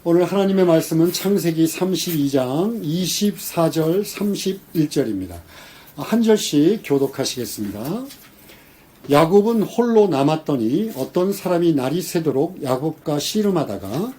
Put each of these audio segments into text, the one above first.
오늘 하나님의 말씀은 창세기 32장 24절 31절입니다. 한 절씩 교독하시겠습니다. 야곱은 홀로 남았더니 어떤 사람이 날이 새도록 야곱과 씨름하다가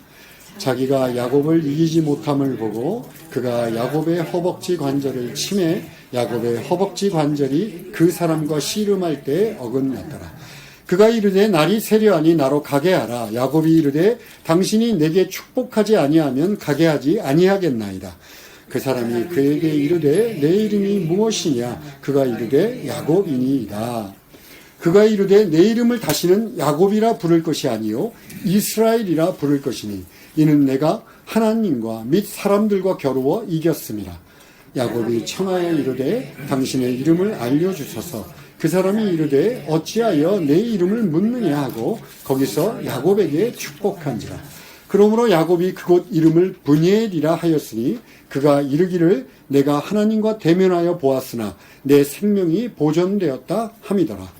자기가 야곱을 이기지 못함을 보고 그가 야곱의 허벅지 관절을 치매 야곱의 허벅지 관절이 그 사람과 씨름할 때 어긋났더라. 그가 이르되 날이 새려하니 나로 가게 하라. 야곱이 이르되 당신이 내게 축복하지 아니하면 가게 하지 아니하겠나이다. 그 사람이 그에게 이르되 내 이름이 무엇이냐. 그가 이르되 야곱이니이다. 그가 이르되 내 이름을 다시는 야곱이라 부를 것이 아니요 이스라엘이라 부를 것이니 이는 내가 하나님과 및 사람들과 겨루어 이겼음이라. 야곱이 청하여 이르되 당신의 이름을 알려주소서. 그 사람이 이르되 어찌하여 내 이름을 묻느냐 하고 거기서 야곱에게 축복한지라. 그러므로 야곱이 그곳 이름을 브니엘이라 하였으니 그가 이르기를 내가 하나님과 대면하여 보았으나 내 생명이 보존되었다 함이더라.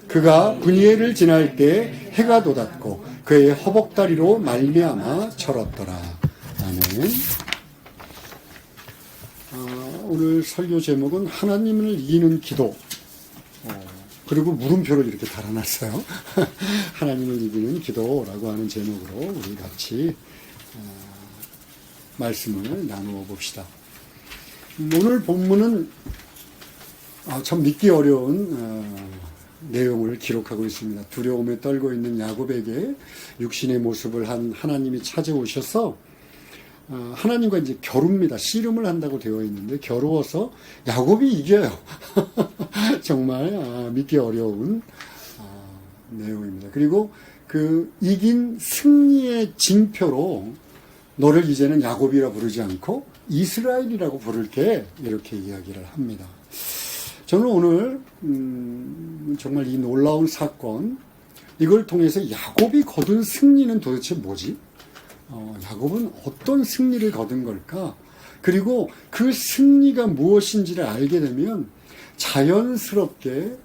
그가 브니엘을 지날 때 해가 돋았고 그의 허벅다리로 말미암아 절었더라. 아멘. 오늘 설교 제목은 하나님을 이기는 기도. 그리고 물음표를 이렇게 달아놨어요. 하나님을 이기는 기도라고 하는 제목으로 우리 같이 말씀을 나누어 봅시다. 오늘 본문은 참 믿기 어려운 내용을 기록하고 있습니다. 두려움에 떨고 있는 야곱에게 육신의 모습을 한 하나님이 찾아오셔서 하나님과 이제 겨룹니다. 씨름을 한다고 되어 있는데 겨루어서 야곱이 이겨요. 정말 믿기 어려운 내용입니다. 그리고 그 이긴 승리의 징표로 너를 이제는 야곱이라 부르지 않고 이스라엘이라고 부를게 이렇게 이야기를 합니다. 저는 오늘 정말 이 놀라운 사건 이걸 통해서 야곱이 거둔 승리는 도대체 뭐지? 야곱은 어떤 승리를 거둔 걸까? 그리고 그 승리가 무엇인지를 알게 되면 자연스럽게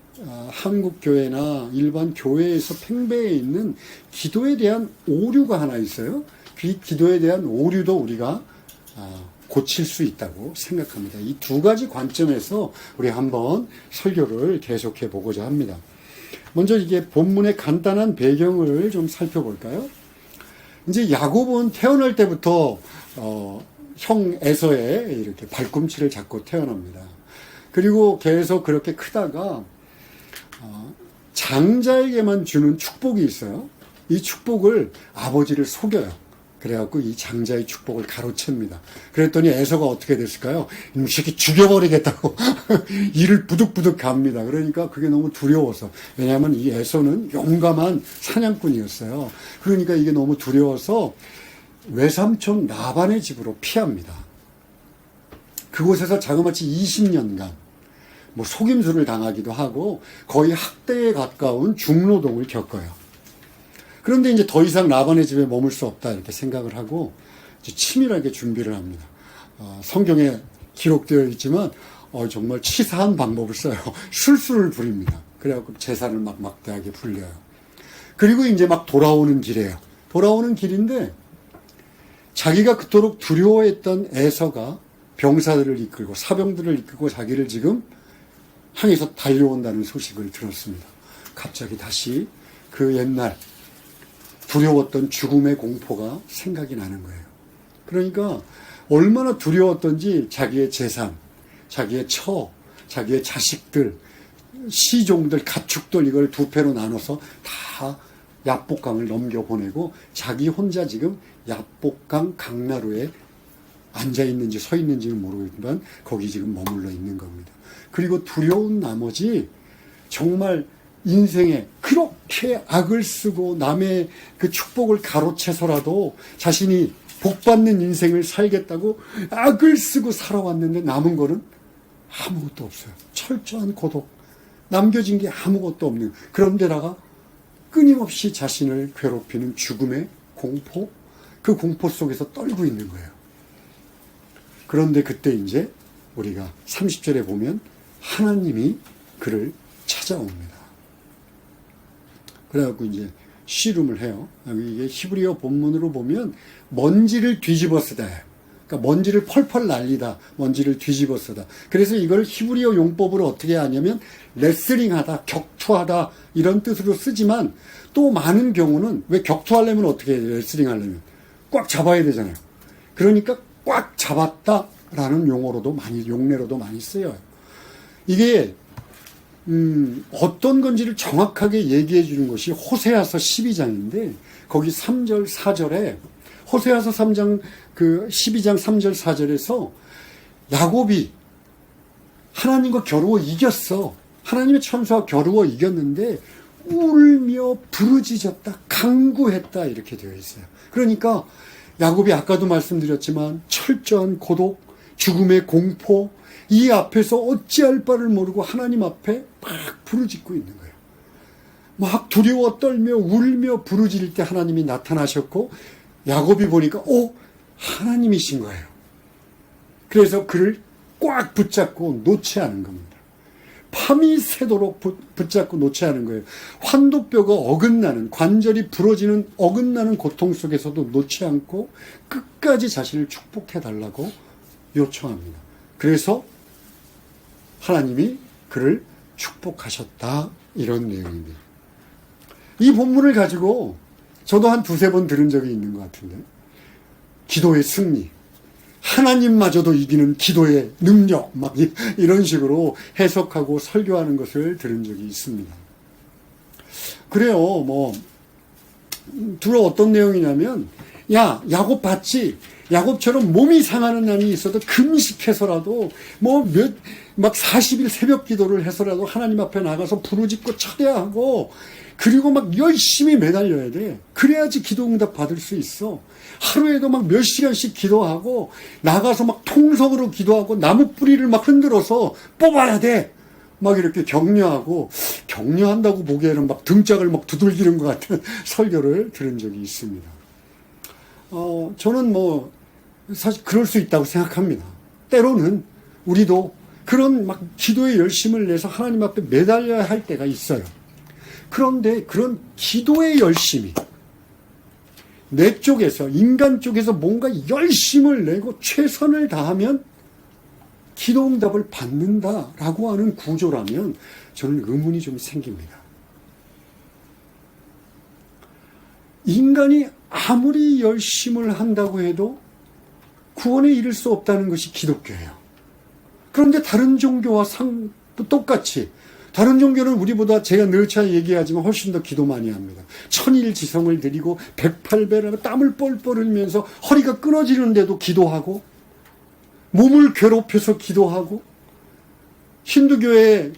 한국교회나 일반 교회에서 팽배해 있는 기도에 대한 오류가 하나 있어요. 그 기도에 대한 오류도 우리가 고칠 수 있다고 생각합니다. 이 두 가지 관점에서 우리 한번 설교를 계속해 보고자 합니다. 먼저 이게 본문의 간단한 배경을 좀 살펴볼까요? 이제 야곱은 태어날 때부터 형 에서의 이렇게 발꿈치를 잡고 태어납니다. 그리고 계속 그렇게 크다가 장자에게만 주는 축복이 있어요. 이 축복을 아버지를 속여요. 그래갖고 이 장자의 축복을 가로챕니다. 그랬더니 에서가 어떻게 됐을까요? 이 새끼 죽여버리겠다고 이를 부득부득 갑니다. 그러니까 그게 너무 두려워서. 왜냐하면 이 에서는 용감한 사냥꾼이었어요. 그러니까 이게 너무 두려워서 외삼촌 라반의 집으로 피합니다. 그곳에서 자그마치 20년간 뭐 속임수를 당하기도 하고 거의 학대에 가까운 중노동을 겪어요. 그런데 이제 더 이상 라반의 집에 머물 수 없다 이렇게 생각을 하고 이제 치밀하게 준비를 합니다. 성경에 기록되어 있지만 정말 치사한 방법을 써요. 술수를 부립니다. 그래갖고 재산을 막 막대하게 불려요. 그리고 이제 막 돌아오는 길이에요. 돌아오는 길인데 자기가 그토록 두려워했던 에서가 병사들을 이끌고 사병들을 이끌고 자기를 지금 향해서 달려온다는 소식을 들었습니다. 갑자기 다시 그 옛날 두려웠던 죽음의 공포가 생각이 나는 거예요. 그러니까 얼마나 두려웠던지 자기의 재산, 자기의 처, 자기의 자식들, 시종들, 가축들 이걸 두 패로 나눠서 다 야복강을 넘겨보내고 자기 혼자 지금 야복강 강나루에 앉아있는지 서 있는지는 모르겠지만 거기 지금 머물러 있는 겁니다. 그리고 두려운 나머지 정말 인생에 그렇게 악을 쓰고 남의 그 축복을 가로채서라도 자신이 복받는 인생을 살겠다고 악을 쓰고 살아왔는데 남은 거는 아무것도 없어요. 철저한 고독. 남겨진 게 아무것도 없는. 그런데다가 끊임없이 자신을 괴롭히는 죽음의 공포. 그 공포 속에서 떨고 있는 거예요. 그런데 그때 이제 우리가 30절에 보면 하나님이 그를 찾아옵니다. 그래갖고 이제 씨름을 해요. 이게 히브리어 본문으로 보면 먼지를 뒤집어 쓰다. 그러니까 먼지를 펄펄 날리다, 먼지를 뒤집어 쓰다. 그래서 이걸 히브리어 용법으로 어떻게 하냐면 레슬링하다, 격투하다 이런 뜻으로 쓰지만 또 많은 경우는 왜 격투하려면 어떻게 해요? 레슬링하려면 꽉 잡아야 되잖아요. 그러니까 꽉 잡았다라는 용례로도 많이 쓰여요. 이게 어떤 건지를 정확하게 얘기해 주는 것이 호세아서 12장인데 거기 3절 4절에 호세아서 3장 12장 3절 4절에서 야곱이 하나님과 겨루어 이겼어. 하나님의 천사와 겨루어 이겼는데 울며 부르짖었다, 간구했다 이렇게 되어 있어요. 그러니까 야곱이 아까도 말씀드렸지만 철저한 고독, 죽음의 공포, 이 앞에서 어찌할 바를 모르고 하나님 앞에 막 부르짖고 있는 거예요. 막 두려워 떨며 울며 부르짖을 때 하나님이 나타나셨고 야곱이 보니까 하나님이신 거예요. 그래서 그를 꽉 붙잡고 놓지 않은 겁니다. 밤이 새도록 붙잡고 놓지 않은 거예요. 환도뼈가 어긋나는, 관절이 부러지는 어긋나는 고통 속에서도 놓지 않고 끝까지 자신을 축복해달라고 요청합니다. 그래서 하나님이 그를 축복하셨다, 이런 내용입니다. 이 본문을 가지고 저도 한 두세 번 들은 적이 있는 것 같은데, 기도의 승리, 하나님마저도 이기는 기도의 능력, 막 이런 식으로 해석하고 설교하는 것을 들은 적이 있습니다. 그래요. 주로 어떤 내용이냐면, 야곱 봤지? 야곱처럼 몸이 상하는 날이 있어도 금식해서라도 막 40일 새벽 기도를 해서라도 하나님 앞에 나가서 부르짖고 철야하고 그리고 막 열심히 매달려야 돼. 그래야지 기도 응답 받을 수 있어. 하루에도 막 몇 시간씩 기도하고 나가서 막 통성으로 기도하고 나무 뿌리를 막 흔들어서 뽑아야 돼. 막 이렇게 격려한다고 보기에는 막 등짝을 막 두들기는 것 같은 설교를 들은 적이 있습니다. 저는 사실 그럴 수 있다고 생각합니다. 때로는 우리도 그런 막 기도의 열심을 내서 하나님 앞에 매달려야 할 때가 있어요. 그런데 그런 기도의 열심이 내 쪽에서, 인간 쪽에서 뭔가 열심을 내고 최선을 다하면 기도 응답을 받는다라고 하는 구조라면 저는 의문이 좀 생깁니다. 인간이 아무리 열심을 한다고 해도 구원에 이를 수 없다는 것이 기독교예요. 그런데 다른 종교와 똑같이 다른 종교는 우리보다 제가 늘차 얘기하지만 훨씬 더 기도 많이 합니다. 천일지성을 드리고 108배라고 땀을 뻘뻘 흘리면서 허리가 끊어지는데도 기도하고 몸을 괴롭혀서 기도하고, 힌두교의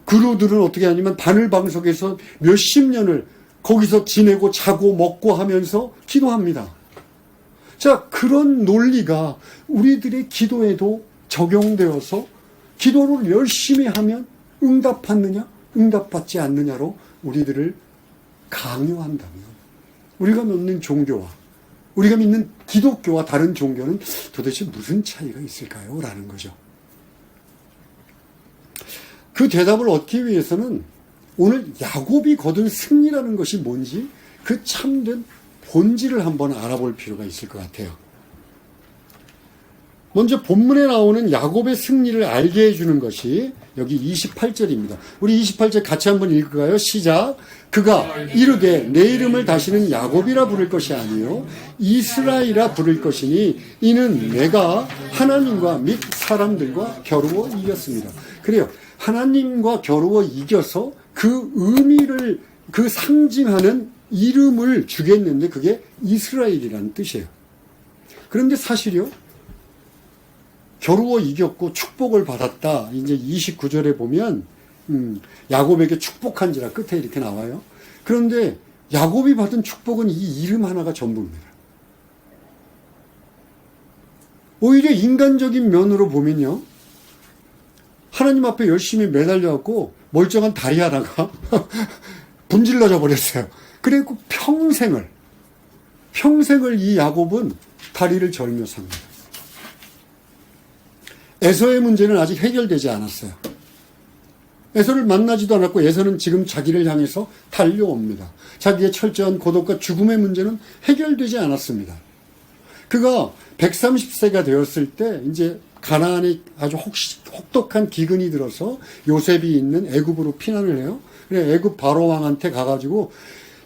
그루들은 어떻게 하냐면 바늘방석에서 몇십 년을 거기서 지내고 자고 먹고 하면서 기도합니다. 자, 그런 논리가 우리들의 기도에도 적용되어서 기도를 열심히 하면 응답받느냐, 응답받지 않느냐로 우리들을 강요한다면 우리가 믿는 종교와 우리가 믿는 기독교와 다른 종교는 도대체 무슨 차이가 있을까요? 라는 거죠. 그 대답을 얻기 위해서는 오늘 야곱이 거둔 승리라는 것이 뭔지 그 참된 본질을 한번 알아볼 필요가 있을 것 같아요. 먼저 본문에 나오는 야곱의 승리를 알게 해주는 것이 여기 28절입니다. 우리 28절 같이 한번 읽을까요? 시작. 그가 이르되 내 이름을 다시는 야곱이라 부를 것이 아니요 이스라엘이라 부를 것이니 이는 내가 하나님과 및 사람들과 겨루어 이겼습니다. 그래요. 하나님과 겨루어 이겨서 그 의미를, 그 상징하는 이름을 주겠는데 그게 이스라엘이라는 뜻이에요. 그런데 사실이요, 겨루어 이겼고 축복을 받았다. 이제 29절에 보면 야곱에게 축복한지라 끝에 이렇게 나와요. 그런데 야곱이 받은 축복은 이 이름 하나가 전부입니다. 오히려 인간적인 면으로 보면요, 하나님 앞에 열심히 매달려갖고 멀쩡한 다리 하나가 분질러져 버렸어요. 그리고 평생을 이 야곱은 다리를 절며 삽니다. 에서의 문제는 아직 해결되지 않았어요. 에서를 만나지도 않았고 에서는 지금 자기를 향해서 달려옵니다. 자기의 철저한 고독과 죽음의 문제는 해결되지 않았습니다. 그가 130세가 되었을 때 이제 가나안에 아주 혹독한 기근이 들어서 요셉이 있는 애굽으로 피난을 해요. 그래 애굽 바로 왕한테 가가지고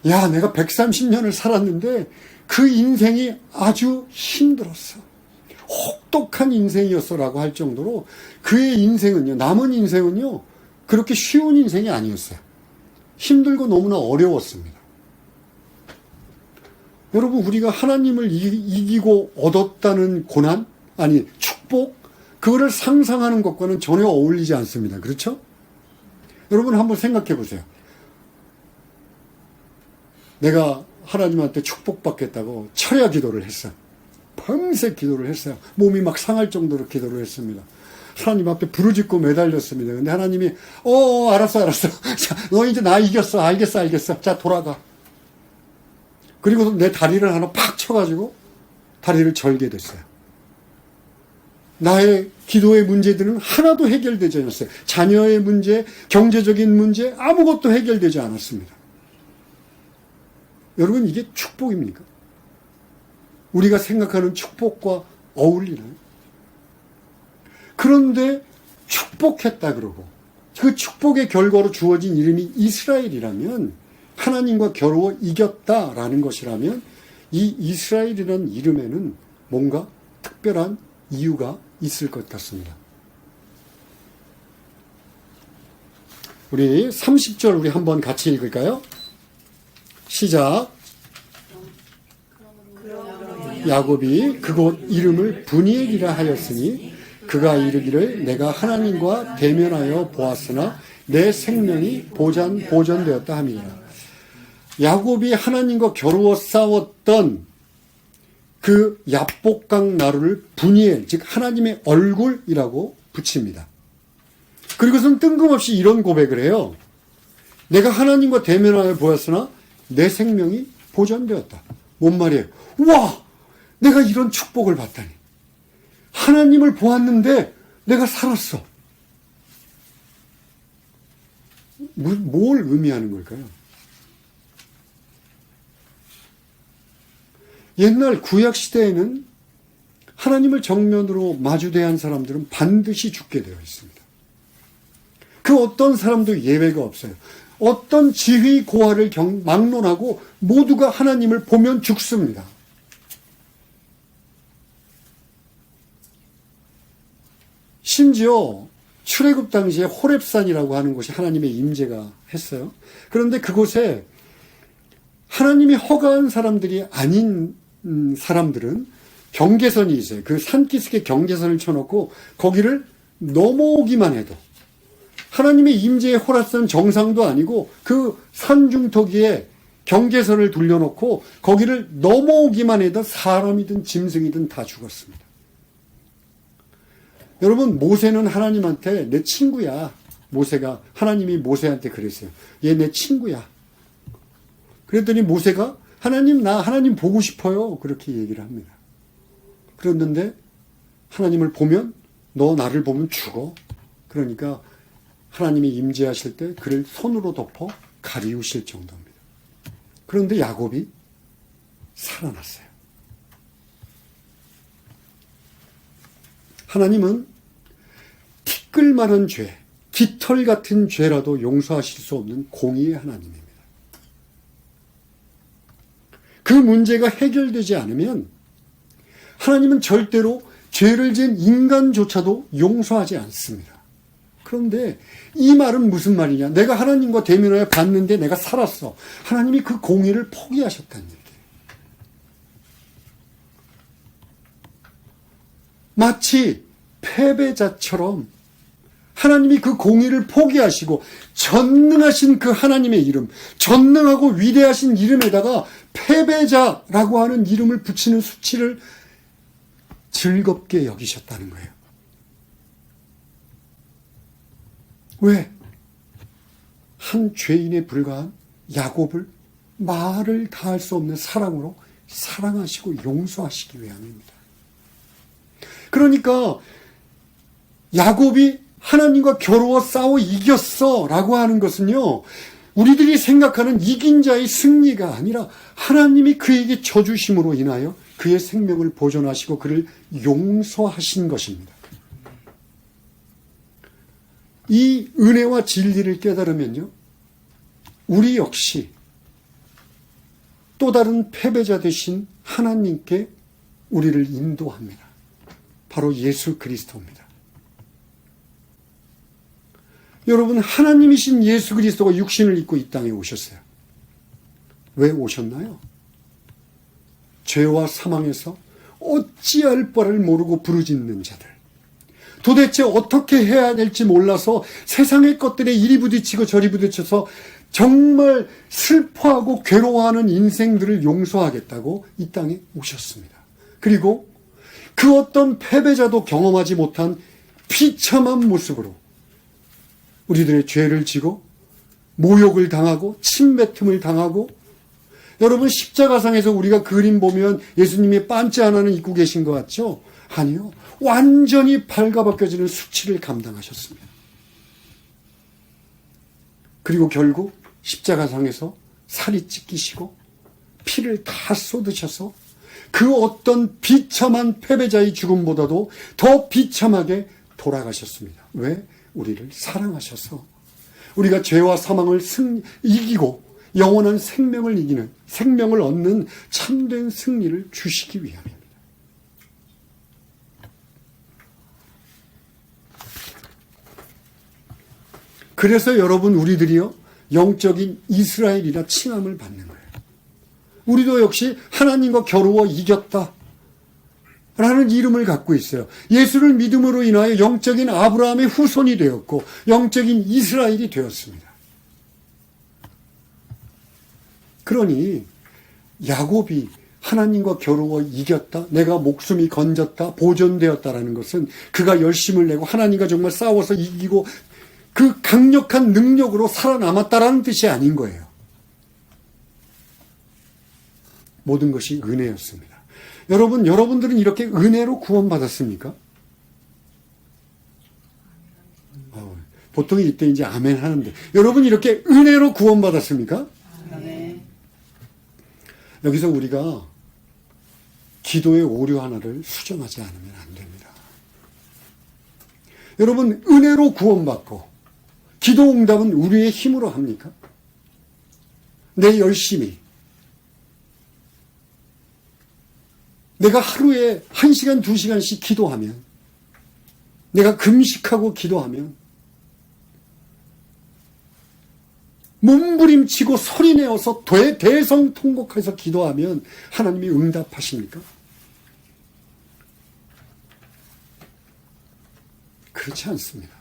야 내가 130년을 살았는데 그 인생이 아주 힘들었어. 혹독한 인생이었어라고 할 정도로 그의 인생은요, 남은 인생은요 그렇게 쉬운 인생이 아니었어요. 힘들고 너무나 어려웠습니다. 여러분 우리가 하나님을 이기고 얻었다는 고난, 아니 축복, 그거를 상상하는 것과는 전혀 어울리지 않습니다. 그렇죠? 여러분 한번 생각해 보세요. 내가 하나님한테 축복받겠다고 철야 기도를 했어요. 밤새 기도를 했어요. 몸이 막 상할 정도로 기도를 했습니다. 하나님 앞에 부르짖고 매달렸습니다. 근데 하나님이 알았어. 자, 너 이제 나 이겼어. 알겠어. 자, 돌아가. 그리고 내 다리를 하나 팍 쳐가지고 다리를 절게 됐어요. 나의 기도의 문제들은 하나도 해결되지 않았어요. 자녀의 문제, 경제적인 문제, 아무것도 해결되지 않았습니다. 여러분 이게 축복입니까? 우리가 생각하는 축복과 어울리나요? 그런데 축복했다 그러고 그 축복의 결과로 주어진 이름이 이스라엘이라면, 하나님과 겨루어 이겼다라는 것이라면 이 이스라엘이라는 이름에는 뭔가 특별한 이유가 있을 것 같습니다. 우리 30절 우리 한번 같이 읽을까요? 시작. 야곱이 그곳 이름을 브니엘이라 하였으니 그가 이르기를 내가 하나님과 대면하여 보았으나 내 생명이 보전되었다 함이니라. 야곱이 하나님과 겨루어 싸웠던 그 야복강 나루를 브니엘, 즉 하나님의 얼굴이라고 붙입니다. 그리고선 뜬금없이 이런 고백을 해요. 내가 하나님과 대면하여 보았으나 내 생명이 보전되었다. 뭔 말이에요? 와! 내가 이런 축복을 받다니. 하나님을 보았는데 내가 살았어. 뭘 의미하는 걸까요? 옛날 구약시대에는 하나님을 정면으로 마주대한 사람들은 반드시 죽게 되어 있습니다. 그 어떤 사람도 예외가 없어요. 어떤 지위 고하를 막론하고 모두가 하나님을 보면 죽습니다. 심지어 출애굽 당시에 호렙산이라고 하는 곳이 하나님의 임재가 했어요. 그런데 그곳에 하나님이 허가한 사람들이 아닌 사람들은 경계선이 있어요. 그 산기슭에 경계선을 쳐놓고 거기를 넘어오기만 해도, 하나님의 임재의 호라산 정상도 아니고 그 산중턱위에 경계선을 돌려놓고 거기를 넘어오기만 해도 사람이든 짐승이든 다 죽었습니다. 여러분, 모세는 하나님한테 내 친구야. 모세가, 하나님이 모세한테 그랬어요. 얘 내 친구야. 그랬더니 모세가 하나님, 나 하나님 보고 싶어요. 그렇게 얘기를 합니다. 그랬는데 하나님을 보면 너 나를 보면 죽어. 그러니까 하나님이 임재하실 때 그를 손으로 덮어 가리우실 정도입니다. 그런데 야곱이 살아났어요. 하나님은 티끌만한 죄, 깃털 같은 죄라도 용서하실 수 없는 공의의 하나님입니다. 그 문제가 해결되지 않으면 하나님은 절대로 죄를 지은 인간조차도 용서하지 않습니다. 그런데 이 말은 무슨 말이냐? 내가 하나님과 대면하여 봤는데 내가 살았어. 하나님이 그 공의를 포기하셨다는 얘기예요. 마치 패배자처럼 하나님이 그 공의를 포기하시고 전능하신 그 하나님의 이름, 전능하고 위대하신 이름에다가 패배자라고 하는 이름을 붙이는 수치를 즐겁게 여기셨다는 거예요. 왜? 한 죄인에 불과한 야곱을 말을 다할 수 없는 사랑으로 사랑하시고 용서하시기 위함입니다. 그러니까 야곱이 하나님과 겨루어 싸워 이겼어 라고 하는 것은요, 우리들이 생각하는 이긴 자의 승리가 아니라 하나님이 그에게 져주심으로 인하여 그의 생명을 보존하시고 그를 용서하신 것입니다. 이 은혜와 진리를 깨달으면요, 우리 역시 또 다른 패배자 되신 하나님께 우리를 인도합니다. 바로 예수 그리스도입니다. 여러분, 하나님이신 예수 그리스도가 육신을 입고 이 땅에 오셨어요. 왜 오셨나요? 죄와 사망에서 어찌할 바를 모르고 부르짖는 자들, 도대체 어떻게 해야 될지 몰라서 세상의 것들에 이리 부딪히고 저리 부딪혀서 정말 슬퍼하고 괴로워하는 인생들을 용서하겠다고 이 땅에 오셨습니다. 그리고 그 어떤 패배자도 경험하지 못한 비참한 모습으로 우리들의 죄를 지고 모욕을 당하고 침뱉음을 당하고, 여러분 십자가상에서 우리가 그림 보면 예수님이 반지 하나는 입고 계신 것 같죠? 아니요. 완전히 발가벗겨지는 수치를 감당하셨습니다. 그리고 결국 십자가상에서 살이 찢기시고 피를 다 쏟으셔서 그 어떤 비참한 패배자의 죽음보다도 더 비참하게 돌아가셨습니다. 왜? 우리를 사랑하셔서 우리가 죄와 사망을 이기고 영원한 생명을 이기는, 생명을 얻는 참된 승리를 주시기 위함입니다. 그래서 여러분, 우리들이요, 영적인 이스라엘이라 칭함을 받는 거예요. 우리도 역시 하나님과 겨루어 이겼다 라는 이름을 갖고 있어요. 예수를 믿음으로 인하여 영적인 아브라함의 후손이 되었고 영적인 이스라엘이 되었습니다. 그러니 야곱이 하나님과 겨루어 이겼다, 내가 목숨이 건졌다, 보존되었다라는 것은 그가 열심을 내고 하나님과 정말 싸워서 이기고 그 강력한 능력으로 살아남았다라는 뜻이 아닌 거예요. 모든 것이 은혜였습니다. 여러분, 여러분들은 이렇게 은혜로 구원받았습니까? 보통 이때 이제 아멘 하는데, 여러분 이렇게 은혜로 구원받았습니까? 아멘. 여기서 우리가 기도의 오류 하나를 수정하지 않으면 안 됩니다. 여러분, 은혜로 구원받고 기도 응답은 우리의 힘으로 합니까? 내 열심히, 내가 하루에 1시간, 2시간씩 기도하면, 내가 금식하고 기도하면, 몸부림치고 소리내어서 대성통곡해서 기도하면 하나님이 응답하십니까? 그렇지 않습니다.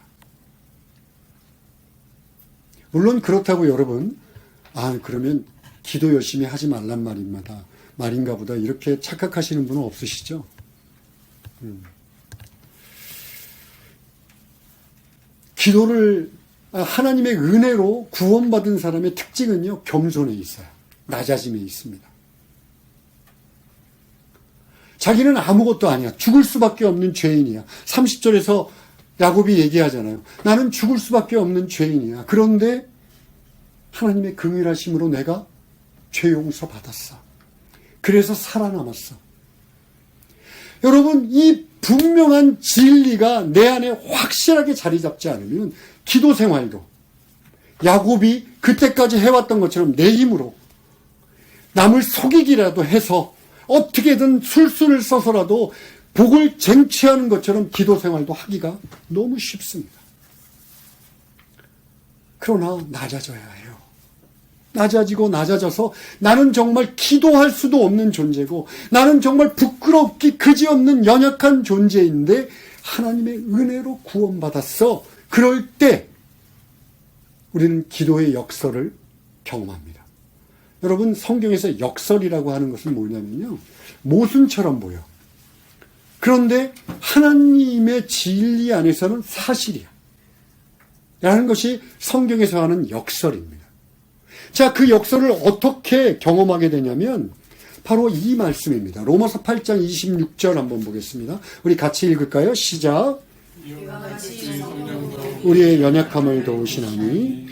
물론 그렇다고 여러분, 그러면 기도 열심히 하지 말란 말인가 보다 이렇게 착각하시는 분은 없으시죠? 기도를 하나님의 은혜로 구원받은 사람의 특징은요, 겸손에 있어요. 낮아짐에 있습니다. 자기는 아무것도 아니야. 죽을 수밖에 없는 죄인이야. 30절에서 야곱이 얘기하잖아요. 나는 죽을 수밖에 없는 죄인이야. 그런데 하나님의 긍휼하심으로 내가 죄 용서 받았어. 그래서 살아남았어. 여러분, 이 분명한 진리가 내 안에 확실하게 자리 잡지 않으면 기도 생활도 야곱이 그때까지 해왔던 것처럼 내 힘으로 남을 속이기라도 해서 어떻게든 술수를 써서라도 복을 쟁취하는 것처럼 기도 생활도 하기가 너무 쉽습니다. 그러나 낮아져야 해요. 낮아지고 낮아져서 나는 정말 기도할 수도 없는 존재고 나는 정말 부끄럽기 그지없는 연약한 존재인데 하나님의 은혜로 구원받았어. 그럴 때 우리는 기도의 역설을 경험합니다. 여러분, 성경에서 역설이라고 하는 것은 뭐냐면요, 모순처럼 보여. 그런데 하나님의 진리 안에서는 사실이야 라는 것이 성경에서 하는 역설입니다. 자, 그 역설을 어떻게 경험하게 되냐면 바로 이 말씀입니다. 로마서 8장 26절 한번 보겠습니다. 우리 같이 읽을까요? 시작. 이와 같이 성령도 우리의 연약함을 도우시나니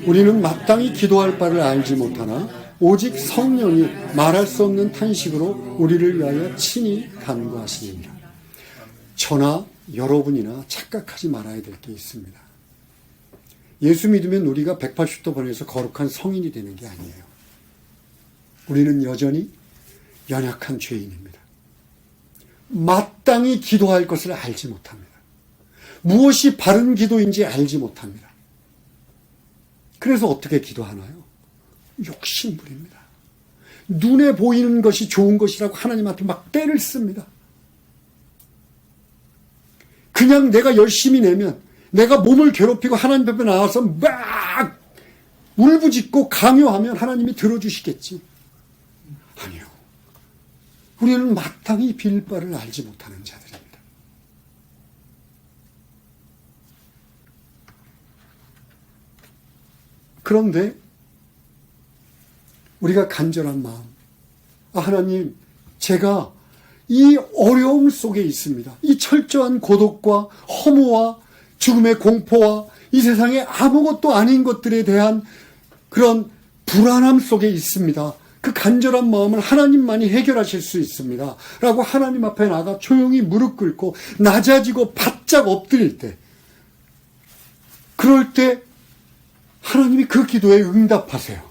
우리는 마땅히 기도할 바를 알지 못하나 오직 성령이 말할 수 없는 탄식으로 우리를 위하여 친히 간구하시느니라. 저나 여러분이나 착각하지 말아야 될 게 있습니다. 예수 믿으면 우리가 180도 번에서 거룩한 성인이 되는 게 아니에요. 우리는 여전히 연약한 죄인입니다. 마땅히 기도할 것을 알지 못합니다. 무엇이 바른 기도인지 알지 못합니다. 그래서 어떻게 기도하나요? 욕심부립니다. 눈에 보이는 것이 좋은 것이라고 하나님한테 막 떼를 씁니다. 그냥 내가 열심히 내면, 내가 몸을 괴롭히고 하나님 앞에 나와서 막 울부짖고 강요하면 하나님이 들어주시겠지. 아니요. 우리는 마땅히 빌 바를 알지 못하는 자들입니다. 그런데 우리가 간절한 마음, 하나님, 제가 이 어려움 속에 있습니다. 이 철저한 고독과 허무와 죽음의 공포와 이 세상에 아무것도 아닌 것들에 대한 그런 불안함 속에 있습니다. 그 간절한 마음을 하나님만이 해결하실 수 있습니다. 라고 하나님 앞에 나가 조용히 무릎 꿇고 낮아지고 바짝 엎드릴 때, 그럴 때 하나님이 그 기도에 응답하세요.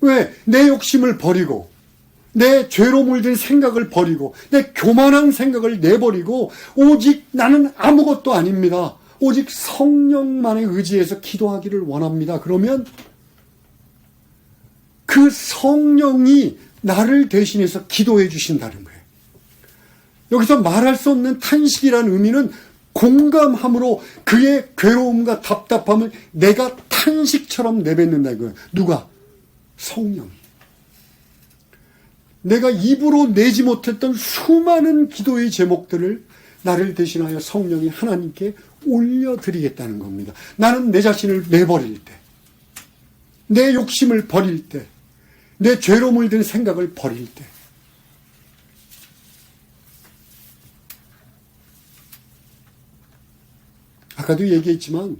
왜? 내 욕심을 버리고, 내 죄로 물든 생각을 버리고, 내 교만한 생각을 내버리고, 오직 나는 아무것도 아닙니다. 오직 성령만에 의지해서 기도하기를 원합니다. 그러면 그 성령이 나를 대신해서 기도해 주신다는 거예요. 여기서 말할 수 없는 탄식이라는 의미는 공감함으로 그의 괴로움과 답답함을 내가 탄식처럼 내뱉는다 이거예요. 누가? 성령이. 내가 입으로 내지 못했던 수많은 기도의 제목들을 나를 대신하여 성령이 하나님께 올려드리겠다는 겁니다. 나는 내 자신을 내버릴 때, 내 욕심을 버릴 때, 내 죄로 물든 생각을 버릴 때, 아까도 얘기했지만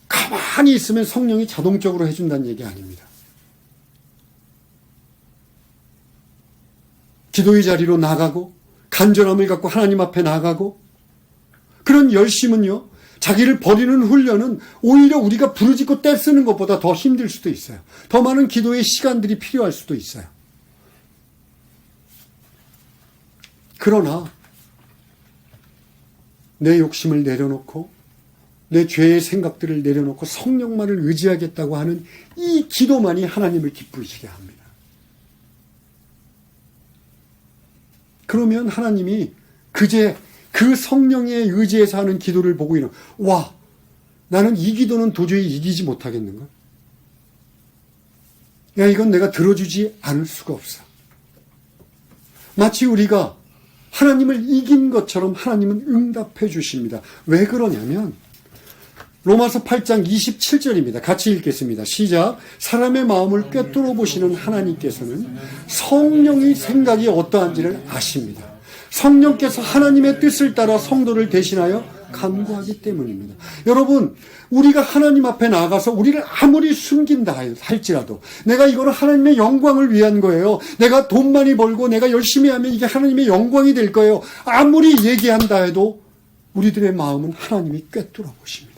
가만히 있으면 성령이 자동적으로 해준다는 얘기 아닙니다. 기도의 자리로 나가고 간절함을 갖고 하나님 앞에 나가고, 그런 열심은요, 자기를 버리는 훈련은 오히려 우리가 부르짖고 떼쓰는 것보다 더 힘들 수도 있어요. 더 많은 기도의 시간들이 필요할 수도 있어요. 그러나 내 욕심을 내려놓고 내 죄의 생각들을 내려놓고 성령만을 의지하겠다고 하는 이 기도만이 하나님을 기쁘시게 합니다. 그러면 하나님이 그제 그 성령에 의지해서 하는 기도를 보고 와, 나는 이 기도는 도저히 이기지 못하겠는가? 야, 이건 내가 들어주지 않을 수가 없어. 마치 우리가 하나님을 이긴 것처럼 하나님은 응답해 주십니다. 왜 그러냐면 로마서 8장 27절입니다. 같이 읽겠습니다. 시작. 사람의 마음을 꿰뚫어 보시는 하나님께서는 성령의 생각이 어떠한지를 아십니다. 성령께서 하나님의 뜻을 따라 성도를 대신하여 간구하기 때문입니다. 여러분, 우리가 하나님 앞에 나가서 우리를 아무리 숨긴다 할지라도 내가 이거는 하나님의 영광을 위한 거예요. 내가 돈 많이 벌고 내가 열심히 하면 이게 하나님의 영광이 될 거예요. 아무리 얘기한다 해도 우리들의 마음은 하나님이 꿰뚫어 보십니다.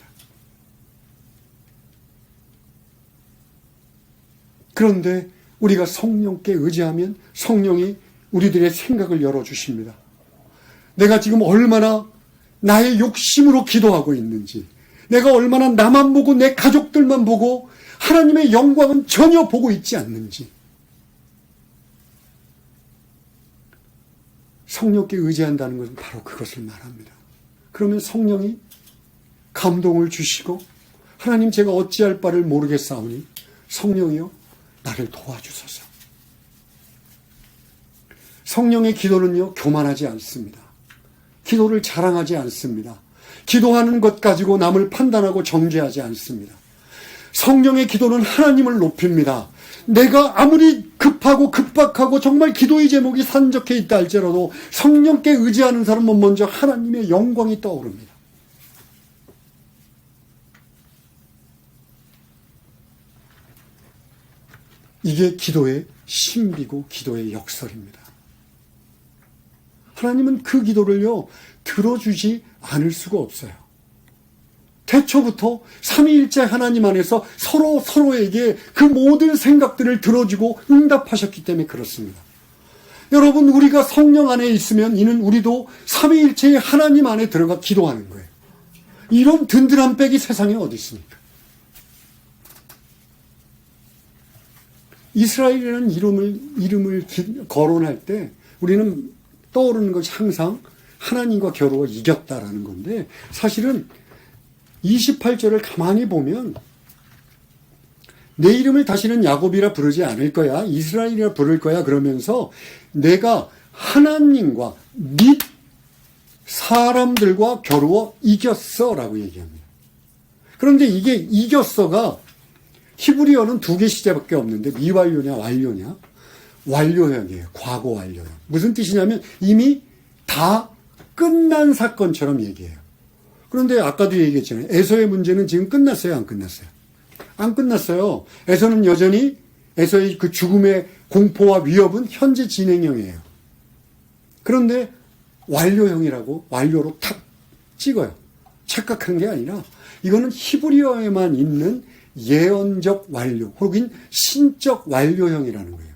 그런데 우리가 성령께 의지하면 성령이 우리들의 생각을 열어주십니다. 내가 지금 얼마나 나의 욕심으로 기도하고 있는지, 내가 얼마나 나만 보고 내 가족들만 보고 하나님의 영광은 전혀 보고 있지 않는지, 성령께 의지한다는 것은 바로 그것을 말합니다. 그러면 성령이 감동을 주시고, 하나님 제가 어찌할 바를 모르겠사오니 성령이여 나를 도와주소서. 성령의 기도는요, 교만하지 않습니다. 기도를 자랑하지 않습니다. 기도하는 것 가지고 남을 판단하고 정죄하지 않습니다. 성령의 기도는 하나님을 높입니다. 내가 아무리 급하고 급박하고 정말 기도의 제목이 산적해 있다 할지라도 성령께 의지하는 사람은 먼저 하나님의 영광이 떠오릅니다. 이게 기도의 신비고 기도의 역설입니다. 하나님은 그 기도를요, 들어주지 않을 수가 없어요. 태초부터 삼위일체 하나님 안에서 서로에게 그 모든 생각들을 들어주고 응답하셨기 때문에 그렇습니다. 여러분, 우리가 성령 안에 있으면 이는 우리도 삼위일체의 하나님 안에 들어가 기도하는 거예요. 이런 든든한 백이 세상에 어디 있습니까? 이스라엘이라는 이름을 거론할 때 우리는 떠오르는 것이 항상 하나님과 겨루어 이겼다라는 건데, 사실은 28절을 가만히 보면 내 이름을 다시는 야곱이라 부르지 않을 거야, 이스라엘이라 부를 거야 그러면서 내가 하나님과 및 사람들과 겨루어 이겼어 라고 얘기합니다. 그런데 이게 이겼어가 히브리어는 두 개 시제밖에 없는데 미완료냐 완료냐? 완료형이에요. 과거 완료형. 무슨 뜻이냐면 이미 다 끝난 사건처럼 얘기해요. 그런데 아까도 얘기했잖아요. 에서의 문제는 지금 끝났어요? 안 끝났어요? 안 끝났어요. 에서는 여전히 에서의 그 죽음의 공포와 위협은 현재 진행형이에요. 그런데 완료형이라고 완료로 탁 찍어요. 착각한 게 아니라 이거는 히브리어에만 있는 예언적 완료 혹은 신적 완료형이라는 거예요.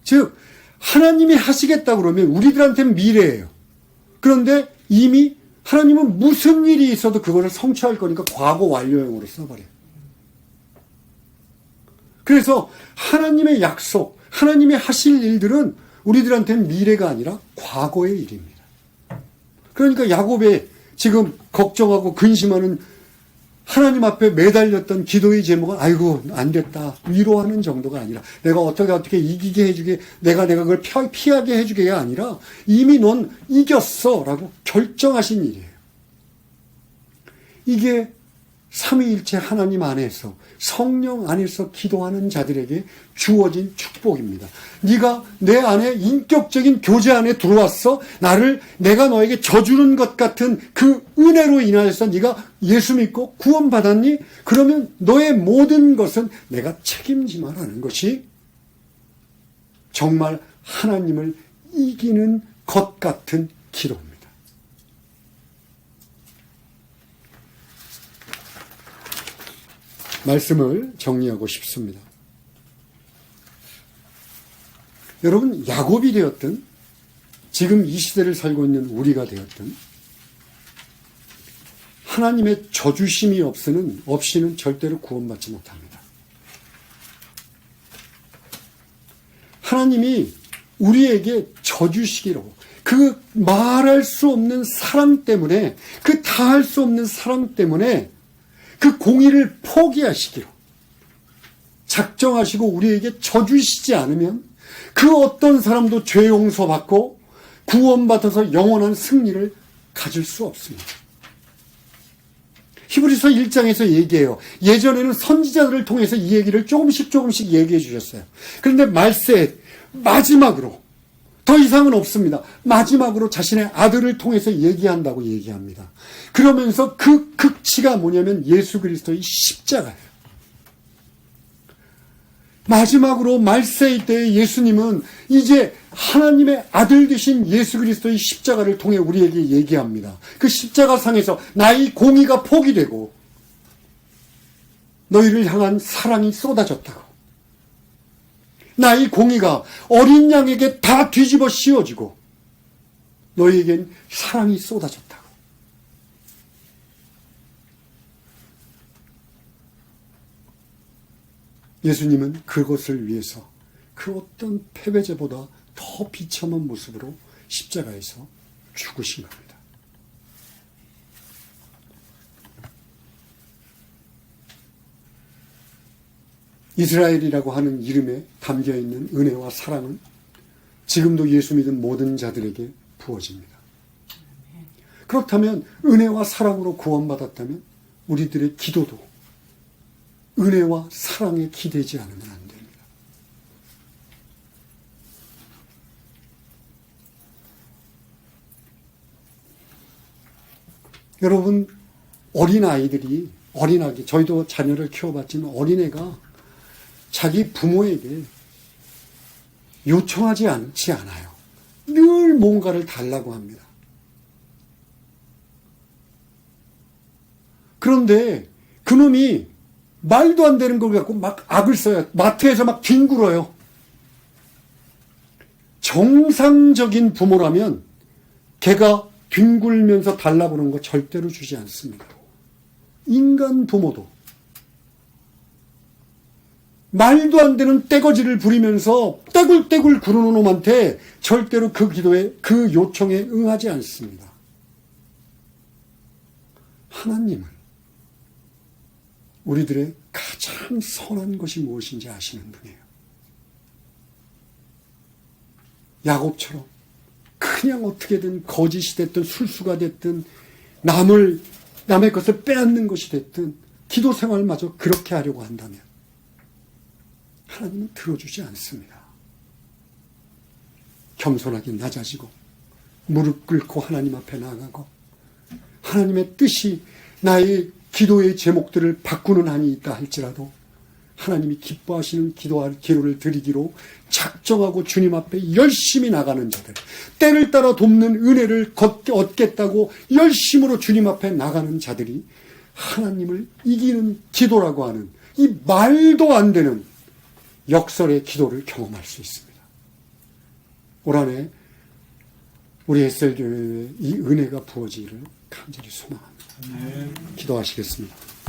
즉 하나님이 하시겠다 그러면 우리들한테는 미래예요. 그런데 이미 하나님은 무슨 일이 있어도 그것을 성취할 거니까 과거 완료형으로 써버려요. 그래서 하나님의 약속, 하나님이 하실 일들은 우리들한테는 미래가 아니라 과거의 일입니다. 그러니까 야곱의 지금 걱정하고 근심하는 하나님 앞에 매달렸던 기도의 제목은 아이고 안 됐다 위로하는 정도가 아니라 내가 어떻게 이기게 해주게 내가 그걸 피하게 해주게가 아니라 이미 넌 이겼어 라고 결정하신 일이에요. 이게 삼위일체 하나님 안에서 성령 안에서 기도하는 자들에게 주어진 축복입니다. 네가 내 안에 인격적인 교제 안에 들어왔어. 내가 너에게 져주는 것 같은 그 은혜로 인하여서 네가 예수 믿고 구원받았니? 그러면 너의 모든 것은 내가 책임지마라는 것이 정말 하나님을 이기는 것 같은 기도입니다. 말씀을 정리하고 싶습니다. 여러분, 야곱이 되었든 지금 이 시대를 살고 있는 우리가 되었든 하나님의 저주심이 없이는 절대로 구원받지 못합니다. 하나님이 우리에게 저주시기로 그 말할 수 없는 사랑 때문에 그 다할 수 없는 사랑 때문에 그 공의를 포기하시기로 작정하시고 우리에게 져주시지 않으면 그 어떤 사람도 죄 용서받고 구원받아서 영원한 승리를 가질 수 없습니다. 히브리서 1장에서 얘기해요. 예전에는 선지자들을 통해서 이 얘기를 조금씩 얘기해 주셨어요. 그런데 말세 마지막으로 더 이상은 없습니다. 마지막으로 자신의 아들을 통해서 얘기한다고 얘기합니다. 그러면서 그 극치가 뭐냐면 예수 그리스도의 십자가예요. 마지막으로 말세의 때에 예수님은 이제 하나님의 아들 되신 예수 그리스도의 십자가를 통해 우리에게 얘기합니다. 그 십자가상에서 나의 공의가 포기되고 너희를 향한 사랑이 쏟아졌다고. 나의 공의가 어린 양에게 다 뒤집어 씌워지고 너희에겐 사랑이 쏟아졌다고. 예수님은 그것을 위해서 그 어떤 패배자보다 더 비참한 모습으로 십자가에서 죽으신 겁니다. 이스라엘이라고 하는 이름에 담겨있는 은혜와 사랑은 지금도 예수 믿은 모든 자들에게 부어집니다. 그렇다면 은혜와 사랑으로 구원받았다면 우리들의 기도도 은혜와 사랑에 기대지 않으면 안 됩니다. 여러분, 어린아기, 저희도 자녀를 키워봤지만 어린애가 자기 부모에게 요청하지 않지 않아요. 늘 뭔가를 달라고 합니다. 그런데 그놈이 말도 안 되는 걸 갖고 막 악을 써요. 마트에서 막 뒹굴어요. 정상적인 부모라면 걔가 뒹굴면서 달라고 하는 거 절대로 주지 않습니다. 인간 부모도 말도 안 되는 떼거지를 부리면서 떼굴떼굴 구르는 놈한테 절대로 그 기도에, 그 요청에 응하지 않습니다. 하나님은 우리들의 가장 선한 것이 무엇인지 아시는 분이에요. 야곱처럼 그냥 어떻게든 거짓이 됐든 술수가 됐든 남의 것을 빼앗는 것이 됐든 기도 생활마저 그렇게 하려고 한다면 하나님은 들어주지 않습니다. 겸손하게 낮아지고 무릎 꿇고 하나님 앞에 나아가고 하나님의 뜻이 나의 기도의 제목들을 바꾸는 한이 있다 할지라도 하나님이 기뻐하시는 기도를 드리기로 작정하고 주님 앞에 열심히 나가는 자들, 때를 따라 돕는 은혜를 얻겠다고 열심으로 주님 앞에 나가는 자들이 하나님을 이기는 기도라고 하는 이 말도 안 되는 역설의 기도를 경험할 수 있습니다. 올 한해 우리 햇셀교회에 이 은혜가 부어지기를 간절히 소망합니다. 기도하시겠습니다.